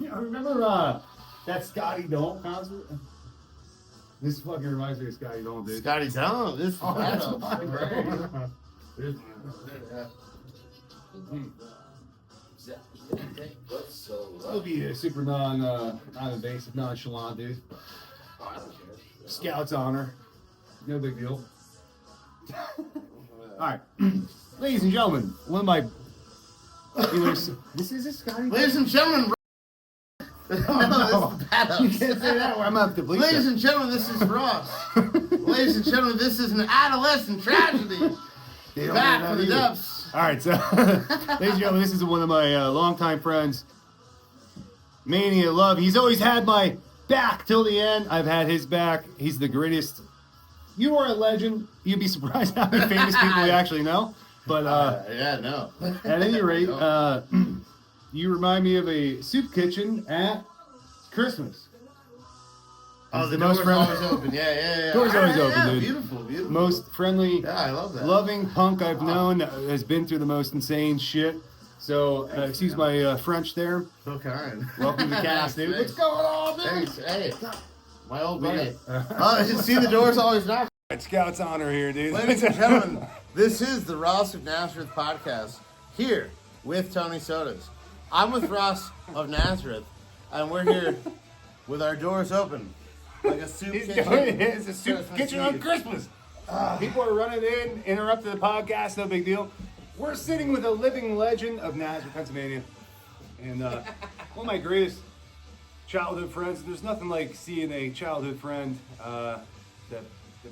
I remember that Scotty Don't concert? This fucking reminds me of Scotty Don't, dude. Scotty Don't. This that's fine, bro. It'll be a super non-invasive, nonchalant, dude. Scout's honor. No big deal. Alright. Ladies and gentlemen, one of my... This is a Scotty. Ladies and gentlemen, You can't say that. I'm up to bleep. Ladies and gentlemen, this is Ross. Ladies and gentlemen, this is An Adolescent Tragedy. Back from the depths. All right, so ladies and gentlemen, this is one of my longtime friends, Mania Love. He's always had my back till the end. I've had his back. He's the greatest. You are a legend. You'd be surprised how many famous people you actually know. But yeah, no. At any rate, you remind me of a soup kitchen at Christmas. Oh, the door's always open. Yeah. Door's always open, dude. Beautiful. Most friendly, I love that. loving punk I've known that has been through the most insane shit. So, excuse my French there. So kind. Welcome to the cast, dude. What's going on, dude? Thanks. Hey, my old buddy. See, the door's always knocked. Scout's honor here, dude. Ladies and gentlemen, this is the Ross of Nazareth podcast here with Tony Sodas. I'm with Ross of Nazareth, and we're here with our doors open. Like a soup kitchen. It's a soup kitchen on Christmas. People are running in, interrupting the podcast, no big deal. We're sitting with a living legend of Nazareth, Pennsylvania. And one of my greatest childhood friends. There's nothing like seeing a childhood friend that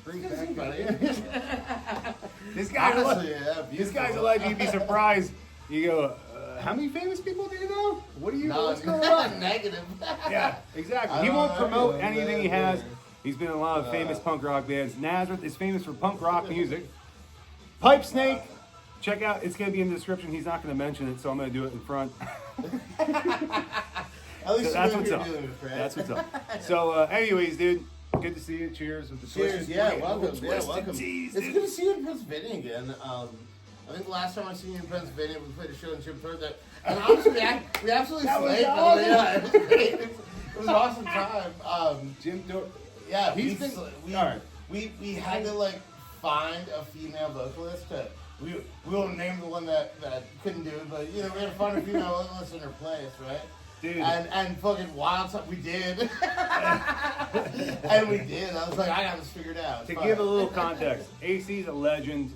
brings back this guy's a legend. You'd be surprised. You go, how many famous people do you know? What's going on? Negative. Yeah, exactly. He won't promote anything he has. He's been in a lot of famous punk rock bands. Nazareth is famous for punk rock music. Pipe Snake, check out. It's going to be in the description. He's not going to mention it, so I'm going to do it in front. At least that's what's up. Doing it, Fred. That's what's up. So, anyways, dude, good to see you. Cheers with the Cheers. Yeah, welcome. Teas, it's good to see you in Pennsylvania again. I think the last time I seen you in Pennsylvania, we played a show in Jim Thorpe. And honestly, we absolutely slayed. Awesome. Yeah, it was great. It was an awesome time. Jim Thorpe. Yeah, we had to like find a female vocalist. We won't name the one that couldn't do it, but we had to find a female vocalist in her place, right? Dude. And fucking wild stuff we did. And we did. I was like, I got this figured out. To give a little context, AC's a legend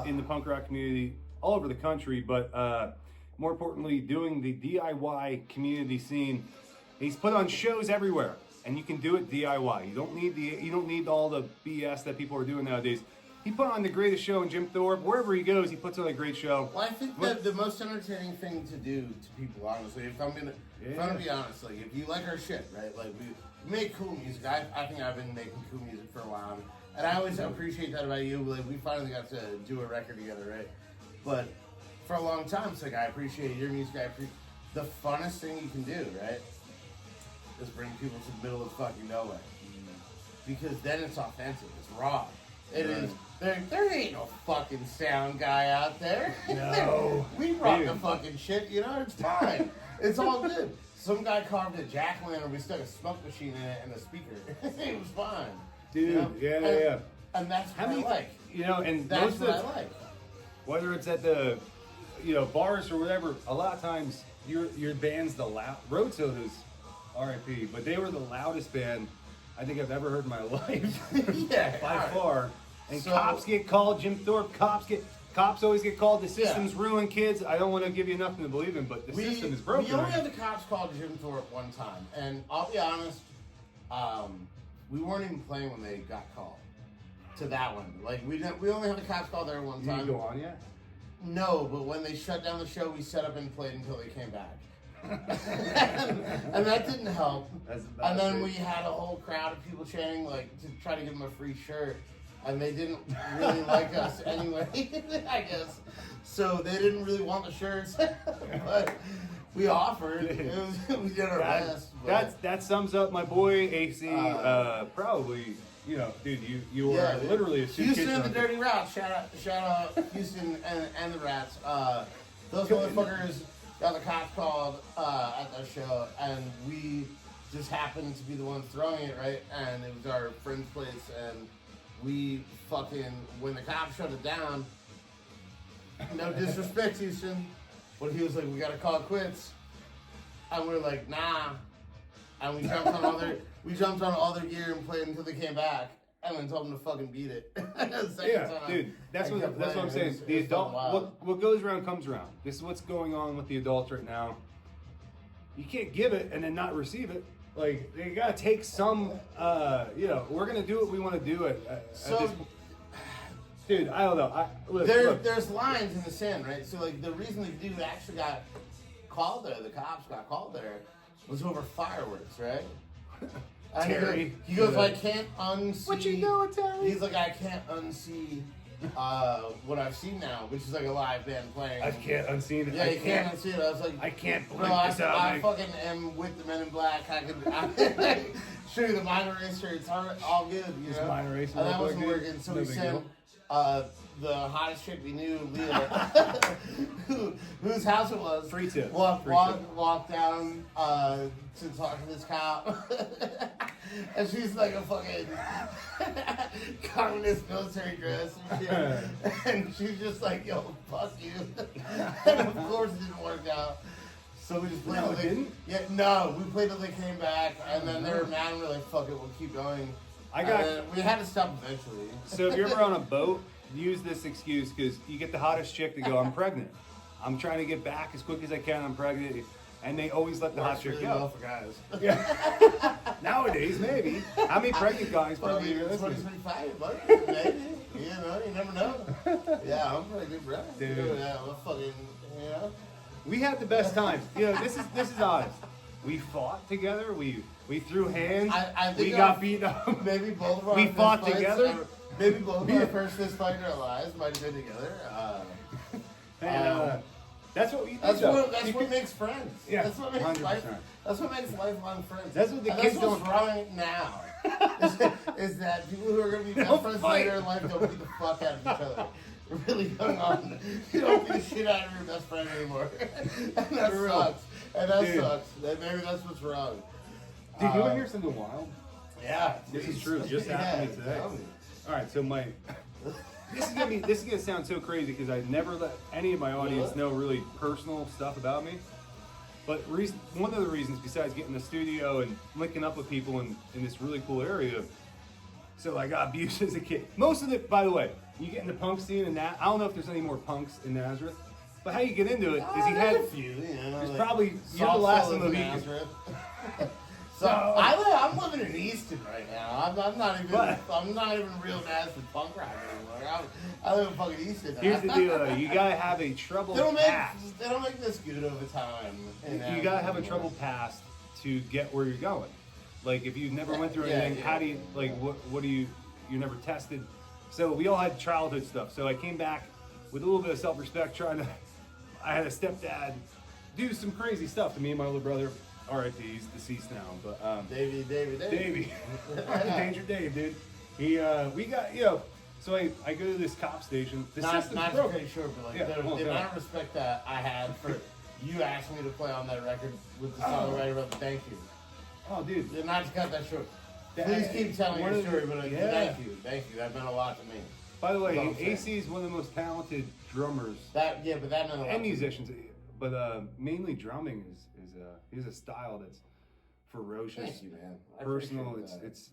in the punk rock community all over the country, but more importantly, doing the DIY community scene. He's put on shows everywhere, and you can do it DIY. You don't need all the BS that people are doing nowadays. He put on the greatest show in Jim Thorpe. Wherever he goes, he puts on a great show. Well, I think that the most entertaining thing to do to people, honestly, if I'm gonna be honest, like if you like our shit, right? Like we make cool music. I think I've been making cool music for a while, and I always appreciate that about you. Like we finally got to do a record together, right? But for a long time, it's like I appreciate your music. The funnest thing you can do, right, is bring people to the middle of fucking nowhere, because then it's authentic, it's raw. It is. There ain't no fucking sound guy out there. No. We rock the fucking shit, it's fine. It's all good. Some guy carved a jack-o'-lantern, we stuck a smoke machine in it and a speaker. It was fine. Dude, yeah. And that's what I like. And that's most what of I like. Whether it's at the, bars or whatever, a lot of times your band's the loud. Road Sodas, R.I.P., but they were the loudest band I think I've ever heard in my life. Yeah. By far. And cops get called, Jim Thorpe, cops always get called, the system's ruined kids. I don't want to give you nothing to believe in, but the system is broken. We only had the cops called Jim Thorpe one time, and I'll be honest, we weren't even playing when they got called to that one. Like, we only had the cops called there one time. Did you go on yet? No, but when they shut down the show, we set up and played until they came back. and that didn't help. And then we had a whole crowd of people chanting, like, to try to give them a free shirt. And they didn't really like us anyway, I guess. So they didn't really want the shirts, but we offered. We did our best. That sums up my boy AC. Probably, dude, you were literally a suit Houston and the Dirty Rats. Shout out Houston and the Rats. Those motherfuckers got the cops called at that show, and we just happened to be the ones throwing it, right? And it was our friend's place, and we fucking, when the cops shut it down, no disrespect, Houston, but he was like, we gotta call it quits. And we were like, nah. And we jumped on all their gear and played until they came back, and then told them to fucking beat it. Dude, that's what I'm saying. The adult, what goes around comes around. This is what's going on with the adults right now. You can't give it and then not receive it. Like, you gotta take some, we're gonna do what we want to do at dude, I don't know. Look. There's lines in the sand, right? So, like, the reason the dude actually got called there, the cops got called there, was over fireworks, right? Terry. He goes, I can't unsee. What you doing, Terry? He's like, I can't unsee what I've seen now, which is like a live band playing. I can't unsee it. Yeah, you can't unsee it. I was like, I can't blink this out. I mate. fucking am with the Men in Black. I can show you the mind eraser. It's all good, you know? Mind eraser. And that wasn't working, so we sent the hottest chick we knew, Leah, whose house it was. Free tip. Walked down to talk to this cop. And she's like a fucking communist military dress and shit. And she's just like, yo, fuck you. And of course it didn't work out. So we just played till they didn't? Yeah, no, we played till they came back, and then they were mad and we're like, fuck it, we'll keep going. We had to stop eventually. So if you're ever on a boat, use this excuse, because you get the hottest chick to go, I'm pregnant. I'm trying to get back as quick as I can, I'm pregnant. And they always let the hot chick really go. well for guys. Yeah. Nowadays, maybe. How many pregnant guys probably are listening? 2025, buddy. Maybe. You know, you never know. Yeah, I'm pregnant, bro. Dude. Yeah, I'm fucking, you know. We had the best times. You know, this is honest. We fought together. We threw hands. I think we got beat up. Maybe both of our we fought fist fights together. Maybe both of our first fist fight in our lives might have been together. That's what we do. That's what makes friends. Yeah, that's what makes 100%. That's what makes lifelong friends. That's what the kids that's don't what's wrong now. is that people who are going to be best Don't friends fight. later in life don't beat the fuck out of each other. Really young on. You don't beat the shit out of your best friend anymore. And that sucks. And that sucks. Maybe that's what's wrong. Dude, you want to hear something wild? Yeah. This is true. It just happened to me today. All right, so this is gonna sound so crazy because I never let any of my audience know really personal stuff about me. But one of the reasons, besides getting the studio and linking up with people in this really cool area, so I got abused as a kid. Most of it, by the way, you get in the punk scene and that. I don't know if there's any more punks in Nazareth, but how you get into it is you had a few. You know, there's like probably you're the last one to leave. Nazareth. So I'm living in Easton right now. I'm not even real Nazareth punk rock anymore. I live in fucking Easton. Here's the deal, though. You gotta have a troubled past. They don't make this good over time. You gotta have a troubled past to get where you're going. Like if you never went through anything, how do you what do you never tested? So we all had childhood stuff. So I came back with a little bit of self-respect, I had a stepdad do some crazy stuff to me and my older brother. R.I.P. He's deceased now, but Davey. Danger Dave, dude. We got So I go to this cop station. The system's not broken. pretty sure, but like the amount of respect that I had for you asking me to play on that record with the songwriter about the thank you. Oh, dude. Not to cut that short. Please keep telling your story, but thank you. That meant a lot to me. By the way, AC is one of the most talented drummers. But that meant a lot. And musicians, but mainly drumming is he has a style that's ferocious. Thank you, man. Personal. It's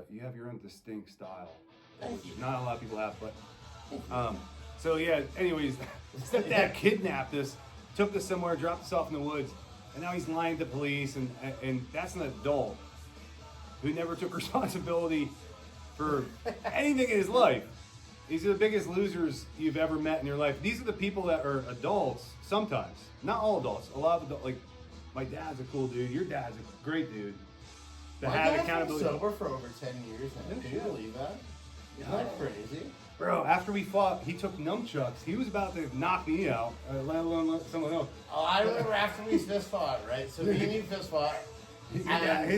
you have your own distinct style, which not a lot of people have. But so yeah. Anyways, stepdad kidnapped us, took us somewhere, dropped us off in the woods, and now he's lying to police, and that's an adult who never took responsibility for anything in his life. These are the biggest losers you've ever met in your life. These are the people that are adults sometimes. Not all adults. A lot of adults, like my dad's a cool dude. Your dad's a great dude. My dad's been sober for over 10 years now. Can you believe that? Isn't that crazy? Bro, after we fought, he took nunchucks. He was about to knock me out, let alone someone else. Oh, I remember after we fist fought, right? So me and you fist fought. His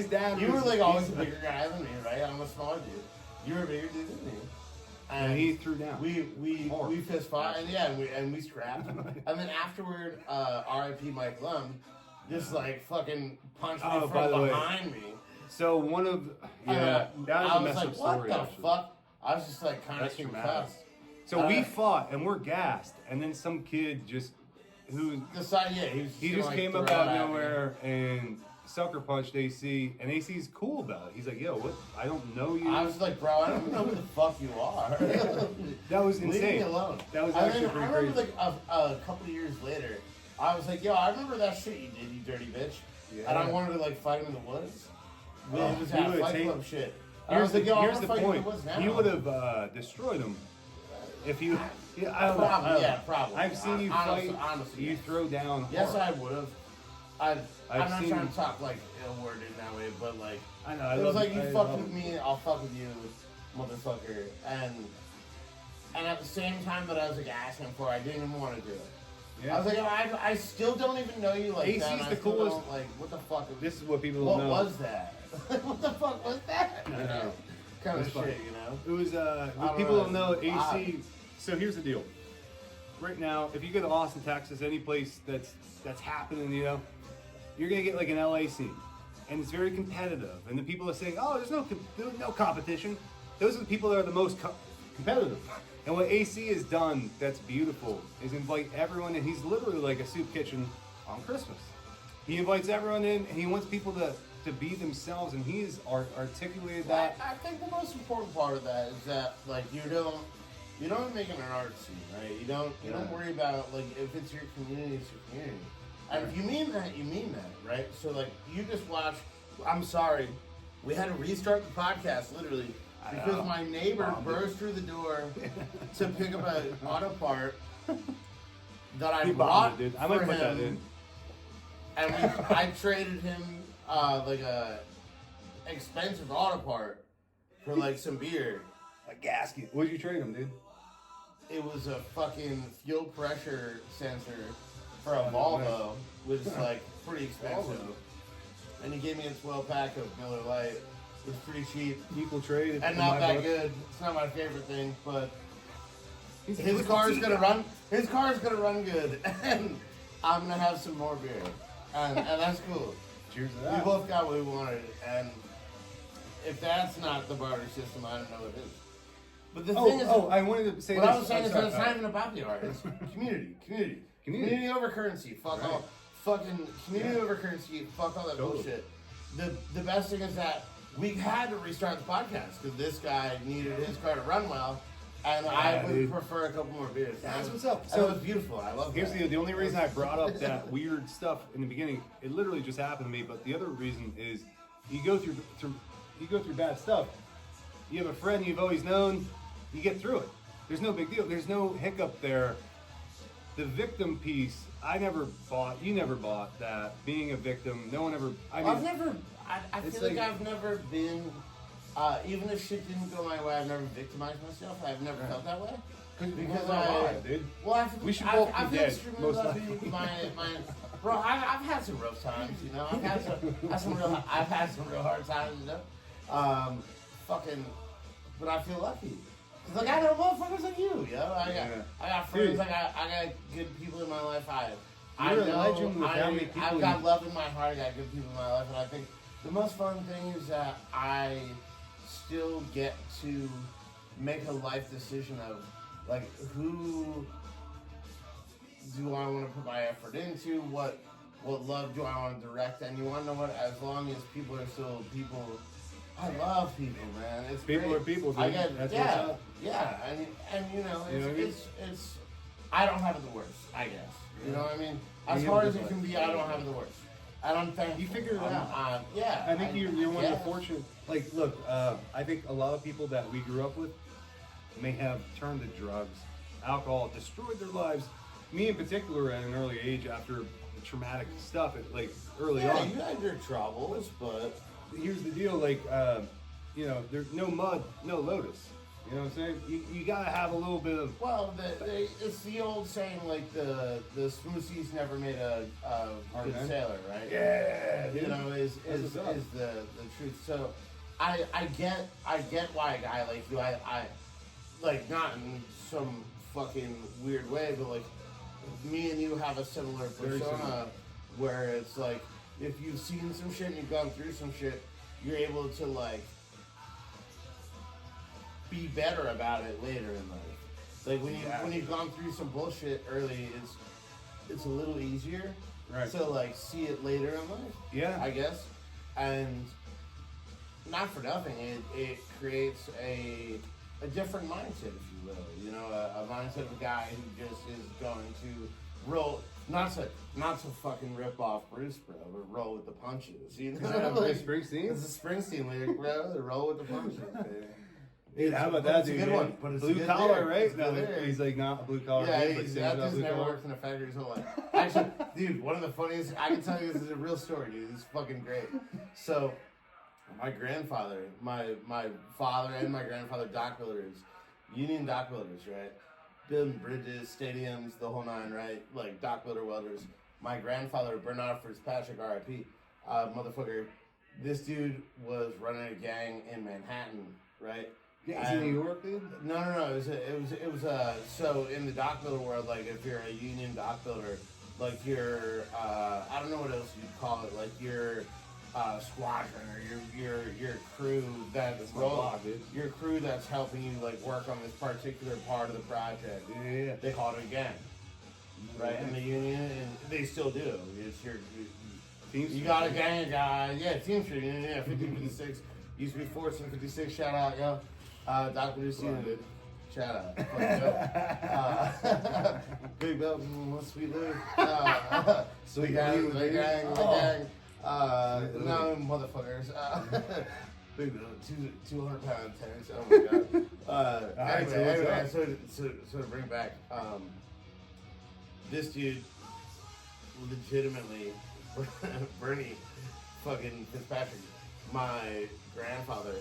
dad You were like always a bigger guy than me, right? I'm a smaller dude. You were a bigger dude than me. And he threw down. We fist fought, and we scrapped. And then afterward, R.I.P. Mike Lum just like fucking punched me from behind me. So one of that was a messed up story. What the fuck? I was just like kind of concussed. So we fought and we're gassed, and then some kid just decided, he just like, came up out of nowhere and sucker punched AC, and AC's cool about it. He's like, "Yo, what? I don't know you." I was like, "Bro, I don't know who the fuck you are." That was insane. Leave me alone. That was actually pretty crazy. I remember like a couple of years later, I was like, "Yo, I remember that shit you did, you dirty bitch," and I wanted to like fight him in the woods. It was that Fight Club shit. I was like, "Yo, I'm gonna fight him in the woods now." You would have destroyed him if you. Yeah, I don't know. Probably. I've seen you fight. Honestly, you throw down. Yes, hard. I would have. I'm not trying to talk like ill-worded in that way, but like I know. It was like, you fuck with me, I'll fuck with you, motherfucker. And at the same time that I was like asking for, I didn't even want to do it. Yeah. I was like, I still don't even know you like that. AC's the coolest. Like, what the fuck? This is what people don't know. What was that? What the fuck was that? I know. Kind of shit, you know. It was people don't know AC. So here's the deal. Right now, if you go to Austin, Texas, any place that's happening, you know, you're gonna get like an LA scene, and it's very competitive. And the people are saying, "Oh, there's no competition." Those are the people that are the most competitive. And what AC has done that's beautiful is invite everyone in. He's literally like a soup kitchen on Christmas. He invites everyone in, and he wants people to be themselves, and he's articulated that. I think the most important part of that is that like you don't make it an art scene, right? You don't worry about like if it's your community, it's your community. And if you mean that, you mean that, right? So like you just watch. I'm sorry, we had to restart the podcast literally because my neighbor burst through the door to pick up an auto part that I bought for him. I might put that in. And I traded him like a expensive auto part for like some beer. A gasket. What did you trade him, dude? It was a fucking fuel pressure sensor for a Volvo, which is like pretty expensive. And he gave me a 12-pack of Miller Lite. It was pretty cheap. Equal trade. And not that good. It's not my favorite thing, but his car is gonna run. His car is gonna run good, and I'm gonna have some more beer, and that's cool. Cheers to that. We both got what we wanted, and if that's not the barter system, I don't know what it is. But the thing is, I wanted to say what this. I was saying is that it's not even about the art. It's community over currency. Fuck all. Fucking community over currency. Fuck all that bullshit. The best thing is that we had to restart the podcast because this guy needed his car to run well, and I would prefer a couple more beers. That's what's up. So it was beautiful. I love it. Here's the only reason I brought up that weird stuff in the beginning. It literally just happened to me. But the other reason is you go through bad stuff. You have a friend you've always known. You get through it. There's no big deal. There's no hiccup there. The victim piece, I never bought. You never bought that. Being a victim, no one ever. I feel like I've never been. Even if shit didn't go my way, I've never victimized myself. I've never felt that way. Because dude. Well, we should both be dead. Most likely. Bro, I've had some rough times. You know, I've had some real hard times. You know, but I feel lucky. Cause like I know motherfuckers like you, yo. I got friends. Dude. I got good people in my life. I know. I've got love in my heart. I got good people in my life, and I think the most fun thing is that I still get to make a life decision of like who do I want to put my effort into, what love do I want to direct, and you want to know what? As long as people are still people. I love people, man. It's people great. Are people, dude. That's yeah, what's up. Yeah, and you know, it's. I don't have it the worst, I guess. You know what I mean? As hard as it can be, I don't have it the worst. And I'm thankful. You figured it out. Yeah. I think you're one of the fortunate. Like, look, I think a lot of people that we grew up with may have turned to drugs, alcohol, destroyed their lives. Me in particular, at an early age, after the traumatic stuff, early on. Yeah, you had your troubles, but. Here's the deal, like, you know, there's no mud, no lotus. You know what I'm saying? You gotta have a little bit of. Well, it's the old saying, like the smooth seas never made a good sailor, right? Yeah, you know, is the truth. So I get why a guy like you, like not in some fucking weird way, but like me and you have a similar persona where it's like if you've seen some shit and you've gone through some shit, you're able to like be better about it later in life. Like when you've gone through some bullshit early, it's a little easier to like see it later in life. Yeah, I guess, and not for nothing, it creates a different mindset, if you will. You know, a mindset of a guy who just is going to roll, not to fucking rip off Bruce, bro, but roll with the punches. You know, like Springsteen. It's a Springsteen lyric, bro. The roll with the punches, baby. Dude, how about that, dude? It's a good one. But it's blue collar, right? No, he's like not a blue collar. Yeah, he's never worked in a factory his whole life. Actually, dude, one of the funniest, I can tell you this is a real story, dude. This is fucking great. So, my grandfather, my father and my grandfather, dock builders, union dock builders, right? Building bridges, stadiums, the whole nine, right? Like dock builder welders. My grandfather, Bernard Fitzpatrick, R.I.P., motherfucker, this dude was running a gang in Manhattan, right? Yeah, is he New York, dude? No. It was so in the dock builder world, like if you're a union dock builder, like your I don't know what else you'd call it, like your squadron or your crew that's your crew that's helping you like work on this particular part of the project. Yeah. They call it a gang, right? In the union, and they still do. It's your you got a gang of guys. Yeah, Teamster Union. Yeah, 1556 used to be 1456. Shout out, yo. Dr. Luciano, dude. Shout out. Big Bill, sweet Lou. Sweet gang, the gang. No, motherfuckers. Big Bill, 200-pound tanks. Oh my god. Anyway, so to bring back, this dude, legitimately, Bernie fucking Fitzpatrick, my grandfather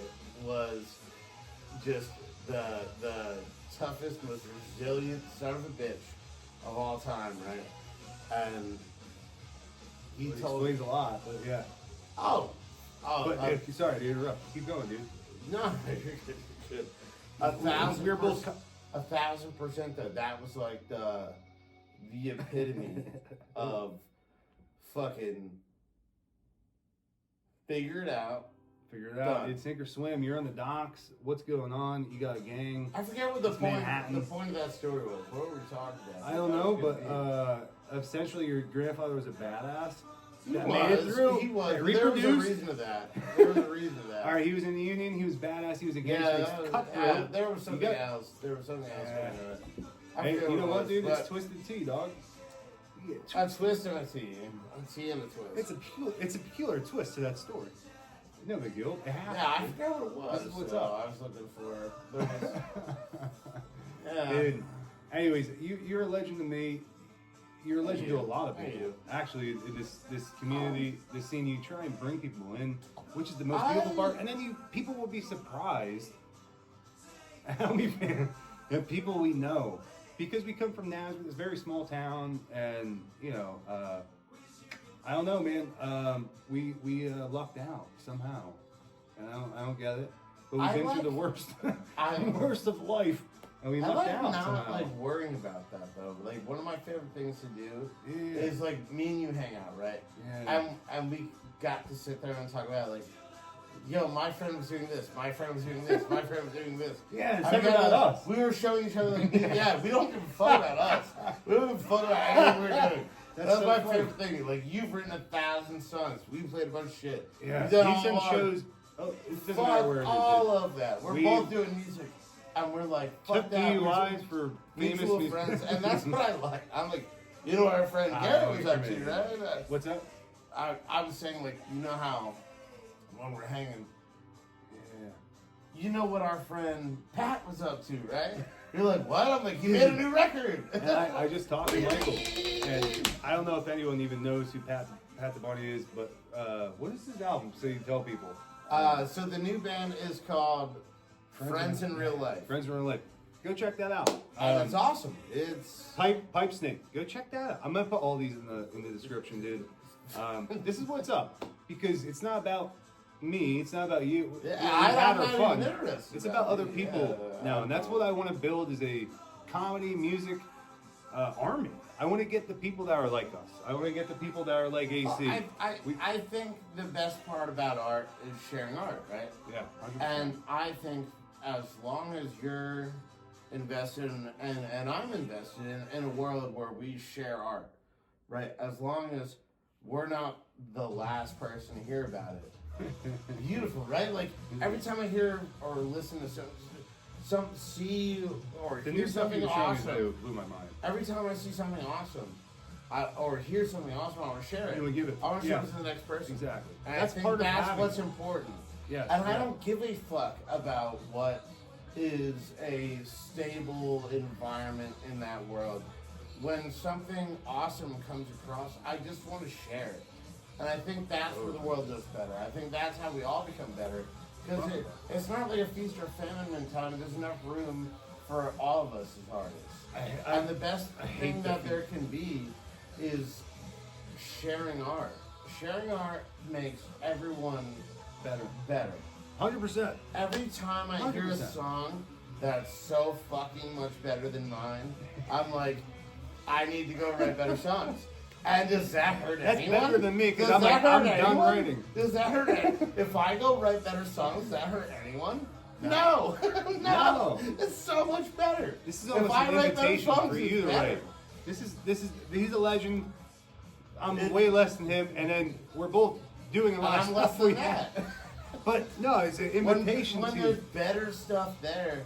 was just the toughest, most resilient son of a bitch of all time, right? And he told explains a lot, but yeah. But sorry to interrupt. Keep going, dude. No, you're good. 1,000%. 1,000% though. That was like the epitome of fucking figure it out. Figure it out. It's sink or swim. You're on the docks. What's going on? You got a gang. I forget what the point of that story was. What were we talking about? I don't know, but essentially your grandfather was a badass. He was. There was a reason to that. All right, he was in the union. He was badass. He was a gangster. There was something else. Going on. Hey, you know what, dude? It's twisted tea, dog. A twist and a tea. A tea and a twist. It's a peculiar twist to that story. No big deal. It happened. Yeah, I forgot what it was. This is what's up. I was looking for. Yeah. Dude. Anyways, you're a legend to me. You're a legend to a lot of people. Actually, in this community, this scene, you try and bring people in, which is the most beautiful part. And then people will be surprised how many people we know, because we come from Nazareth, this very small town, and I don't know, man. We lucked out somehow, and I don't get it. But we've been through the worst, worst of life, and we lucked out somehow. Like worrying about that though. Like one of my favorite things to do is like me and you hang out, right? Yeah. And we got to sit there and talk about like, yo, my friend was doing this. My friend was doing this. My friend was doing this. Yeah, it's never about us. We were showing each other like, yeah, we don't give a fuck about us. We don't give a fuck about anything we're doing. That's so my favorite thing. Like, you've written 1,000 songs. We've played a bunch of shit. Yeah. We've done You've done shows. It doesn't matter where it is. All of that. We're both doing music. And we're like, fuck that. DUIs for mutual friends. And that's what I like. I'm like, you know what our friend Gary was up to, right? What's up? I was saying, like, you know how when we're hanging, you know what our friend Pat was up to, right? You're like, what? I'm like, he made a new record. And I just talked to Michael, and I don't know if anyone even knows who Pat the Bunny is, but what is his album? So you tell people. So the new band is called Friends in Real Life. Friends in Real Life. Go check that out. That's awesome. It's Pipe Snake. Go check that out. I'm gonna put all these in the description, dude. This is what's up, because it's not about me. It's not about you. Yeah, We have our I'm not fun. even interested It's about other me. people now, and that's what I want to build is a comedy music army. I want to get the people that are like us. I want to get the people that are like AC. I think the best part about art is sharing art, right? Yeah. 100%. And I think as long as you're invested in, and I'm invested in a world where we share art, right? As long as we're not the last person to hear about it. Beautiful, right? Like every time I hear or listen to see or the hear new stuff something you're showing awesome, me blew my mind. every time I see something awesome, or hear something awesome, I want to share it. You wanna give it- I want to yeah. share it to the next person. Exactly. And That's I think part of that's having what's it. important. Yes, And I yeah. don't give a fuck about what is a stable environment in that world. When something awesome comes across, I just want to share it. And I think that's where the world does better. I think that's how we all become better. Because it's not like a feast or famine mentality. There's enough room for all of us as artists. And the best thing that there can be is sharing art. Sharing art makes everyone better. 100%. Every time I hear a 100%. song that's so fucking much better than mine, I'm like, I need to go write better songs. And does that hurt That's anyone? better than me, 'cause Does I'm that like, I'm hurt done anyone? writing. Does that hurt anyone? If I go write better songs, does that hurt anyone? No. No. It's so much better. This is If almost I an write better invitation songs, for it's you to better. write. He's a legend. I'm way less than him, and then we're both doing a lot of I'm less stuff than we that. But no, it's an invitation when to. there's better stuff there,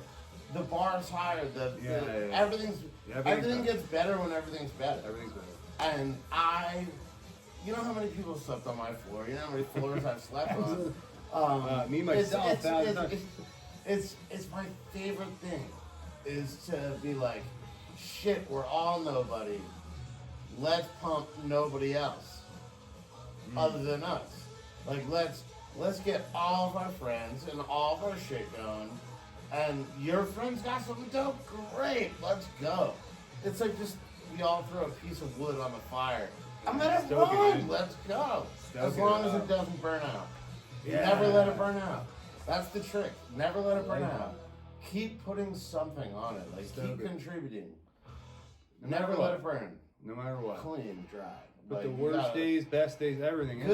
the bar's higher. Yeah. Everything's Yeah, everything gets better when everything's better. Everything's better. And you know how many people slept on my floor? You know how many floors I've slept on? Me, myself, it's my favorite thing is to be like, shit, we're all nobody. Let's pump nobody else other than us. Like let's get all of our friends and all of our shit going. And your friends got something dope? Great, let's go. It's like just we all throw a piece of wood on the fire. I'm gonna Stoke it, run. man. Let's go. Stoke As it long as up. it doesn't burn out. You Yeah. never let it burn out. That's the trick. Never let it burn like out. Keep putting something on it. Like Stoke keep it. contributing. No Never matter let what. it burn. No matter what. Clean, dry. But Like, the you worst gotta- days, best days, everything. Good